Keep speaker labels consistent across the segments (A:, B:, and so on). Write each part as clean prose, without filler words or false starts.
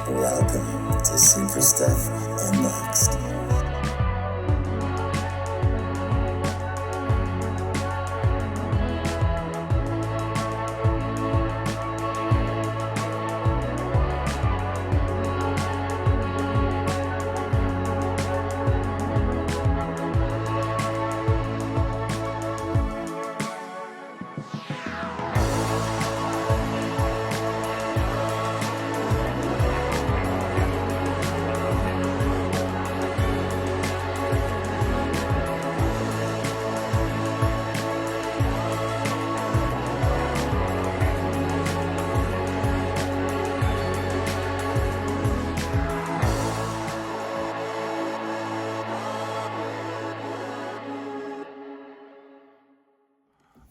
A: Welcome to Super Stuff Unboxed.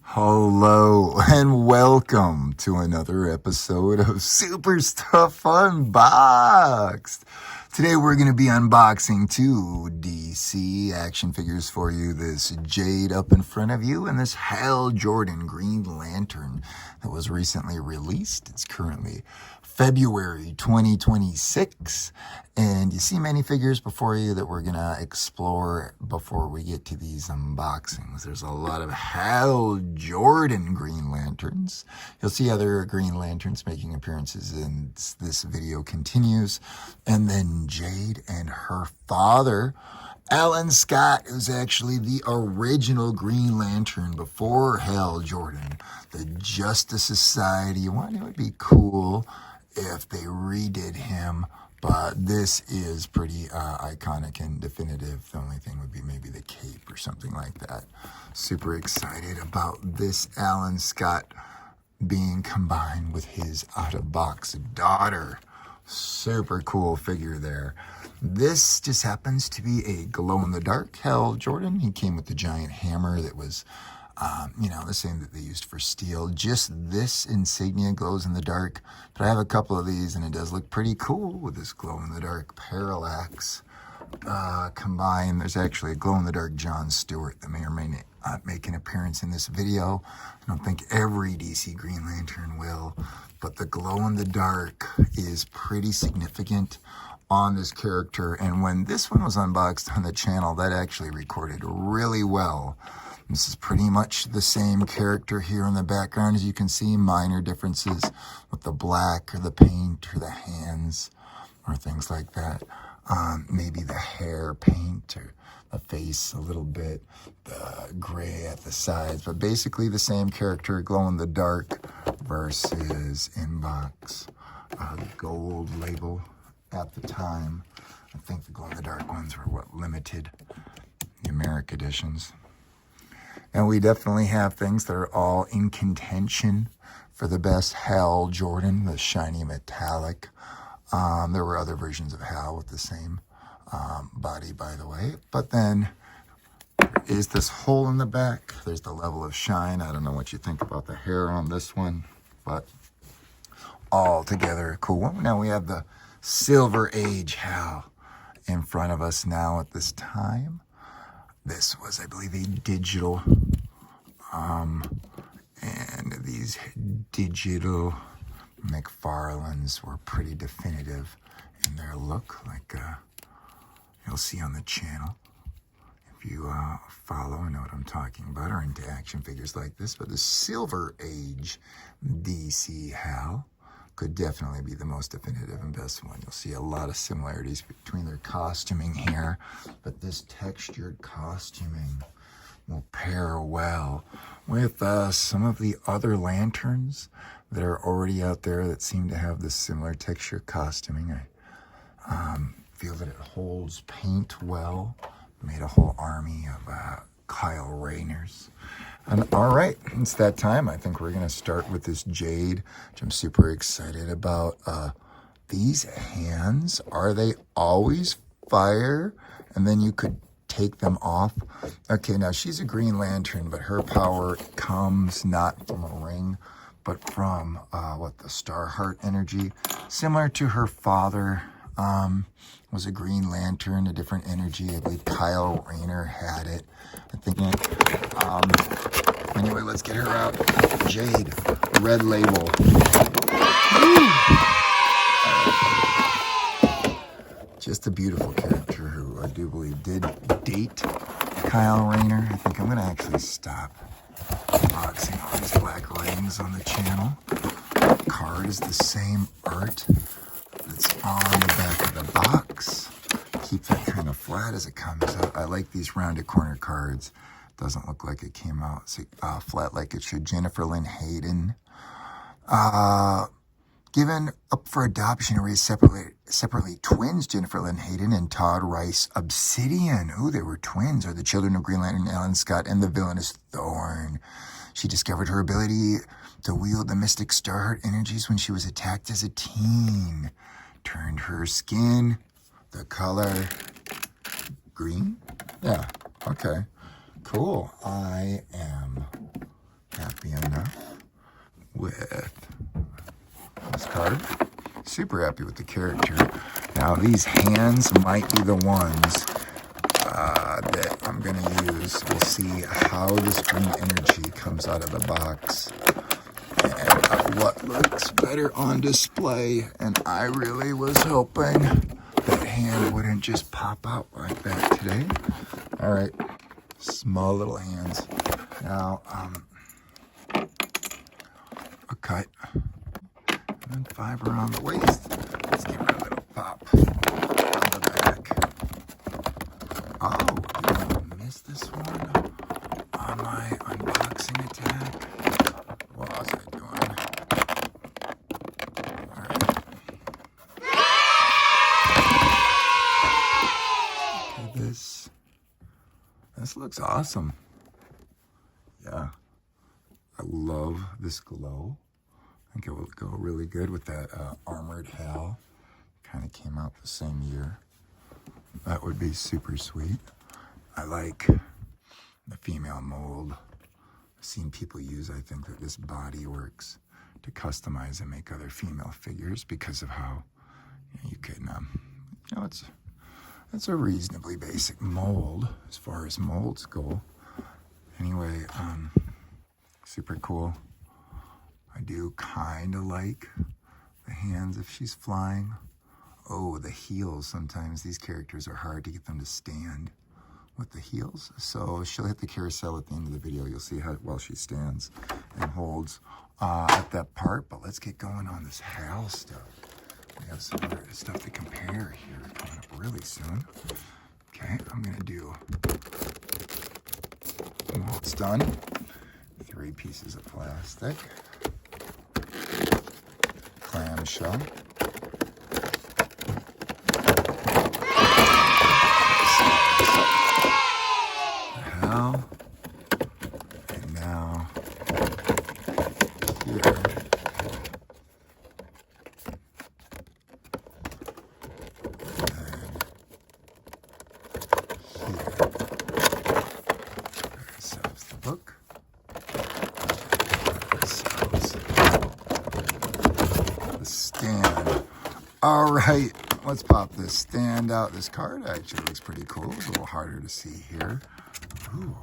B: Hello and welcome to another episode of Super Stuff Unboxed. Today we're going to be unboxing two DC action figures for you. This Jade up in front of you and this Hal Jordan Green Lantern that was recently released. It's currently February 2026, and you see many figures before you that we're going to explore before we get to these unboxings. There's a lot of Hal Jordan Green Lanterns. You'll see other Green Lanterns making appearances as this video continues, and then Jade and her father, Alan Scott, who's actually the original Green Lantern before Hal Jordan, the Justice Society. One, it would be cool if they redid him, but this is pretty iconic and definitive. The only thing would be maybe the cape or something like that. Super excited about this Alan Scott being combined with his out-of-box daughter. Super cool figure there. This just happens to be a glow-in-the-dark Hal Jordan. He came with the giant hammer that was the same that they used for steel. Just this insignia glows in the dark, but I have a couple of these and it does look pretty cool with this glow-in-the-dark parallax combined. There's actually a glow-in-the-dark John Stewart that may or may not make an appearance in this video. I don't think every DC Green Lantern will, but the glow-in-the-dark is pretty significant on this character, and when this one was unboxed on the channel, that actually recorded really well. This is pretty much the same character here in the background. As you can see, minor differences with the black or the paint or the hands or things like that. Maybe the hair paint or the face a little bit, the gray at the sides, but basically the same character, glow in the dark versus inbox gold label at the time. I think the glow in the dark ones were what limited numeric editions. And we definitely have things that are all in contention for the best Hal Jordan, the shiny metallic. There were other versions of Hal with the same body, by the way. But then there is this hole in the back. There's the level of shine. I don't know what you think about the hair on this one, but all together a cool one. Now we have the Silver Age Hal in front of us now at this time. This was, I believe, a digital, and these digital McFarlanes were pretty definitive in their look, like you'll see on the channel. If you follow and know what I'm talking about, or into action figures like this, but the Silver Age DC Hal could definitely be the most definitive and best one. You'll see a lot of similarities between their costuming here, but this textured costuming will pair well with some of the other lanterns that are already out there that seem to have this similar texture costuming. I feel that it holds paint well. Made a whole army of Kyle Rayners. And all right, it's that time. I think we're going to start with this Jade, which I'm super excited about. These hands, are they always fire? And then you could take them off. Okay, now she's a Green Lantern, but her power comes not from a ring, but from, the Starheart energy. Similar to her father, was a Green Lantern, a different energy. I believe Kyle Rayner had it. I think. Anyway, let's get her out. Jade, red label. just a beautiful character who I do believe did date Kyle Rayner. I think I'm going to actually stop boxing all these black writings on the channel. The card is the same art that's on the back of the box. Keep that kind of flat as it comes out. I like these rounded corner cards. Doesn't look like it came out flat like it should. Jennifer Lynn Hayden. Given up for adoption and raised separately, twins Jennifer Lynn Hayden and Todd Rice Obsidian. Oh, they were twins. Are the children of Green Lantern Alan Scott and the villainous Thorn. She discovered her ability to wield the Mystic Starheart energies when she was attacked as a teen. Turned her skin the color green? Yeah, okay. Cool. I am happy enough with this card. Super happy with the character. Now, these hands might be the ones that I'm going to use. We'll see how this green energy comes out of the box and what looks better on display. And I really was hoping that hand wouldn't just pop out like that today. All right. Small little hands. Now, a cut. And 5 around the waist. Let's give her a little pop on the back. Oh, did I miss this one on my unboxing attack? What was I doing? All right. Okay, this looks awesome. Yeah, I love this glow. I think it will go really good with that Armored Hal. Kind of came out the same year. That would be super sweet. I like the female mold. I've seen people use, I think, that this body works to customize and make other female figures because of how you can, it's a reasonably basic mold as far as molds go. Anyway, super cool. I do kind of like the hands if she's flying. Oh, the heels. Sometimes these characters are hard to get them to stand with the heels. So she'll hit the carousel at the end of the video. You'll see how well she stands and holds at that part. But let's get going on this Hal stuff. We have some other stuff to compare here coming up really soon. Okay, I'm going to do, well, it's done. 3 pieces of plastic. Clamshell. Hell. And now here. And here. Ourselves the book. Ourselves the stand. All right, let's pop this stand out. This card actually looks pretty cool. It's a little harder to see here. Ooh.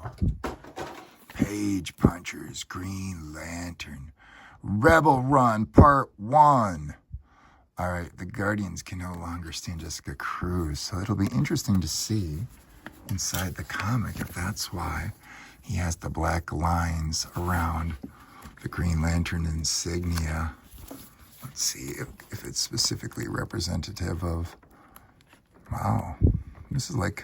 B: Page Punchers, Green Lantern, Rebel Run, Part 1. All right, the Guardians can no longer stand Jessica Cruz, so it'll be interesting to see inside the comic if that's why he has the black lines around the Green Lantern insignia. Let's see if it's specifically representative of, wow, this is like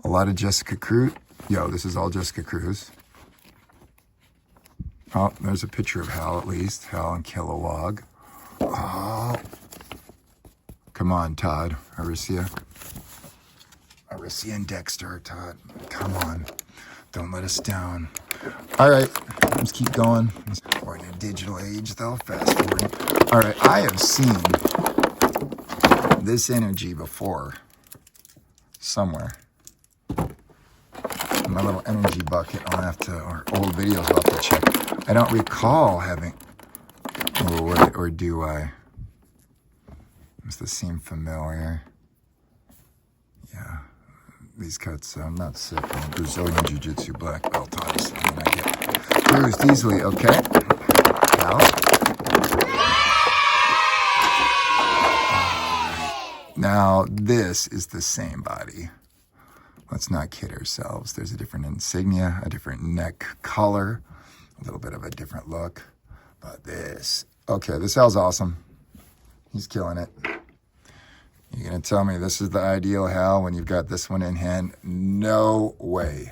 B: a lot of Jessica Cruz. Yo, this is all Jessica Cruz. Oh, there's a picture of Hal at least. Hal and Kilowog. Oh. Come on, Todd. Aricia and Dexter, Todd. Come on. Don't let us down. All right, let's keep going. We're in a digital age, though. Fast forward. All right, I have seen this energy before somewhere. My little energy bucket, I'll have to, or old videos I'll have to check. I don't recall having, or do I? Does this seem familiar? Yeah. These cuts, I'm not sick. I'm a Brazilian Jiu-Jitsu black belt, obviously, and I get bruised easily. Okay. Now. Now, this is the same body. Let's not kid ourselves. There's a different insignia, a different neck color, a little bit of a different look. But this, okay, this Hal's awesome. He's killing it. You're going to tell me this is the ideal Hal when you've got this one in hand? No way.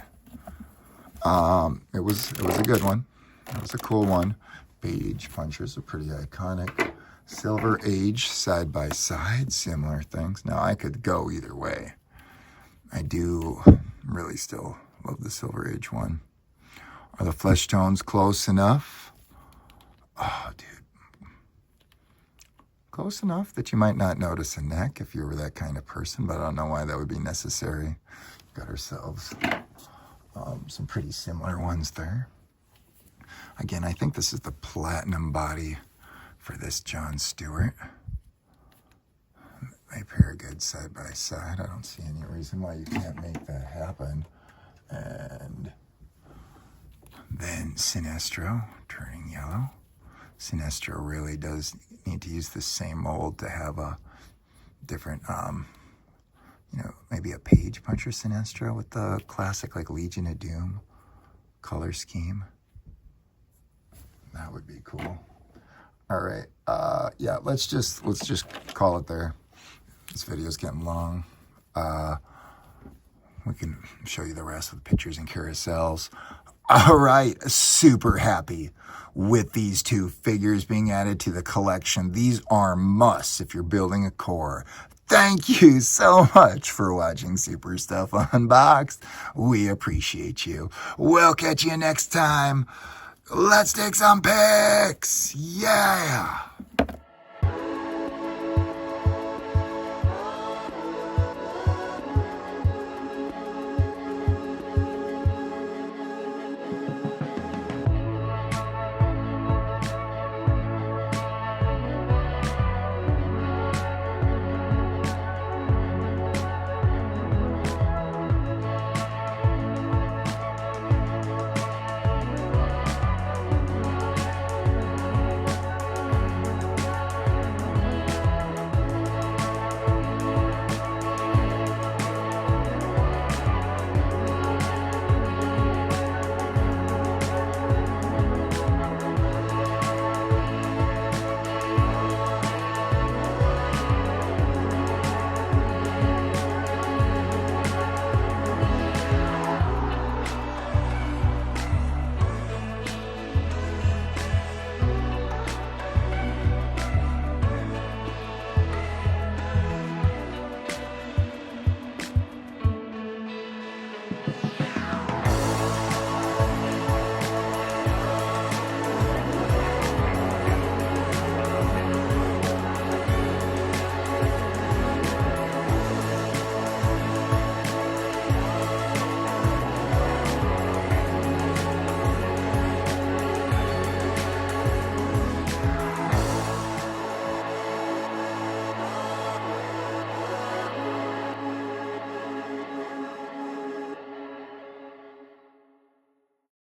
B: It was a good one. It was a cool one. Beige punchers are pretty iconic. Silver Age side by side, similar things. Now, I could go either way. I do really still love the Silver Age one. Are the flesh tones close enough? Oh, dude. Close enough that you might not notice a neck if you were that kind of person, but I don't know why that would be necessary. Got ourselves some pretty similar ones there. Again, I think this is the platinum body for this John Stewart. They pair good side by side. I don't see any reason why you can't make that happen. And then Sinestro turning yellow. Sinestro really does need to use the same mold to have a different, maybe a page puncher Sinestro with the classic like Legion of Doom color scheme. That would be cool. All right, let's just call it there. This video's getting long. We can show you the rest of the pictures and carousels. All right, super happy with these two figures being added to the collection. These are musts if you're building a core. Thank you so much for watching Super Stuff Unboxed. We appreciate you. We'll catch you next time. Let's take some pics. Yeah.